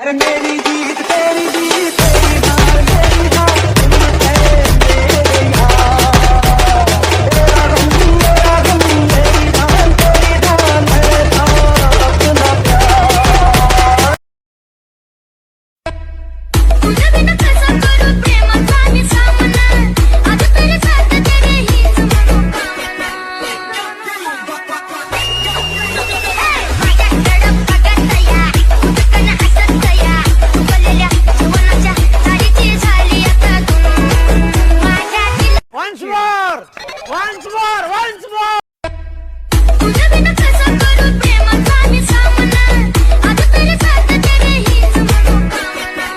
अरे मेरी जीत तेरी जीत तेरी हार मेरी हार तुम है मेरे यार तेरा गम मेरी धान है था अपना प्यार तुझे बिना कैसा करूं प्रेमाचा मी सामना आज तेरे साथ तेरे हीच मनोकामना माझ्या तडप बघतया उदकन हसतया उगलेल्या जीवनाच्या साडीची झाली आता तू माझ्या दिल Once more! तुझे बिना कैसा करूं प्रेमाचा मी सामना आज तेरे साथ तेरे हीच मनोकामना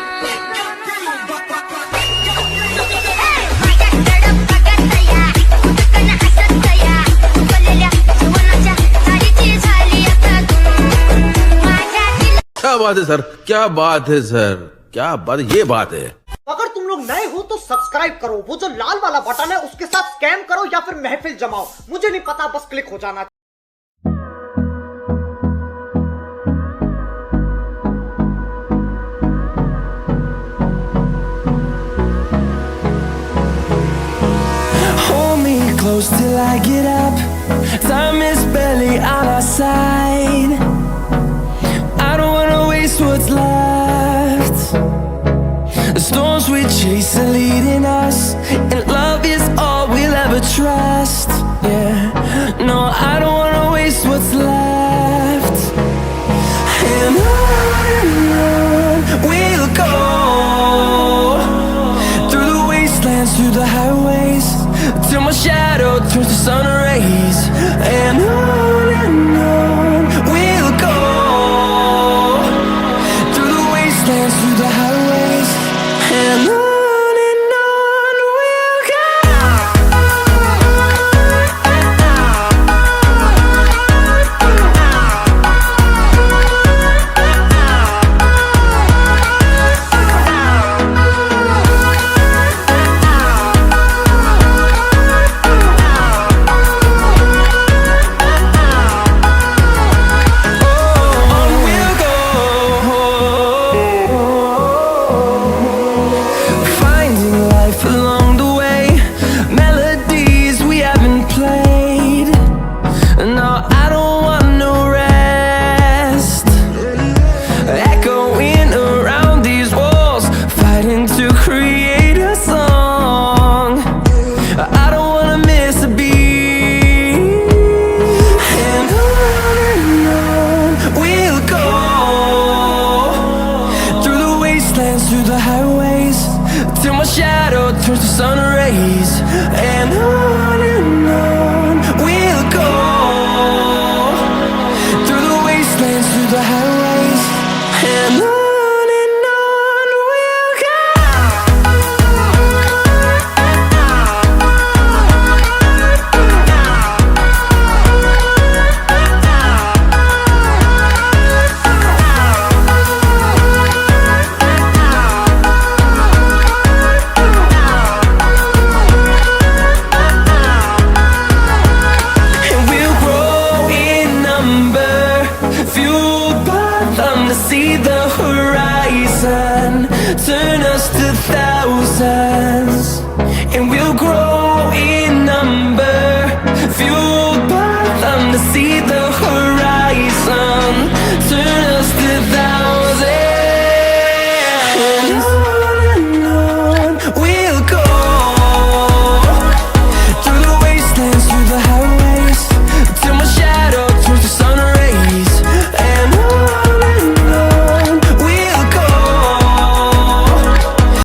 माझ्या तडप बघतया उदकन हसतया उगलेल्या जीवनाच्या साडीची झाली आता तू माझ्या दिल क्या बात है सर, क्या बात है सर, क्या बात, ये बात है। अगर तुम लोग नए हो तो सब्सक्राइब करो, वो जो लाल वाला बटन है उसके साथ स्कैम करो या फिर महफिल जमाओ, मुझे नहीं पता, बस क्लिक हो जाना। Hold me close till I get up. Time is barely on our side. I don't wanna waste what's left. The storms we chase are leading us, and love is all we'll ever trust. Yeah, no, I don't wanna waste what's left. And on we'll go, through the wastelands, through the highways, till my shadow turns to sun rays. And on we'll go, through the wastelands, through the highways, and on we'll go. On we'll go, finding life along the way, melodies we haven't played. No, I don't want no rest, echoing around these walls, fighting to create a song. I don't wanna miss a beat. And on we'll go, through the wastelands, through the highways, till my shadow turns to sun rays. And on we'll go, through the wastelands, through the highways, and on we'll go. And we'll grow in number, fueled by them to see the horizon, turn us to thousands.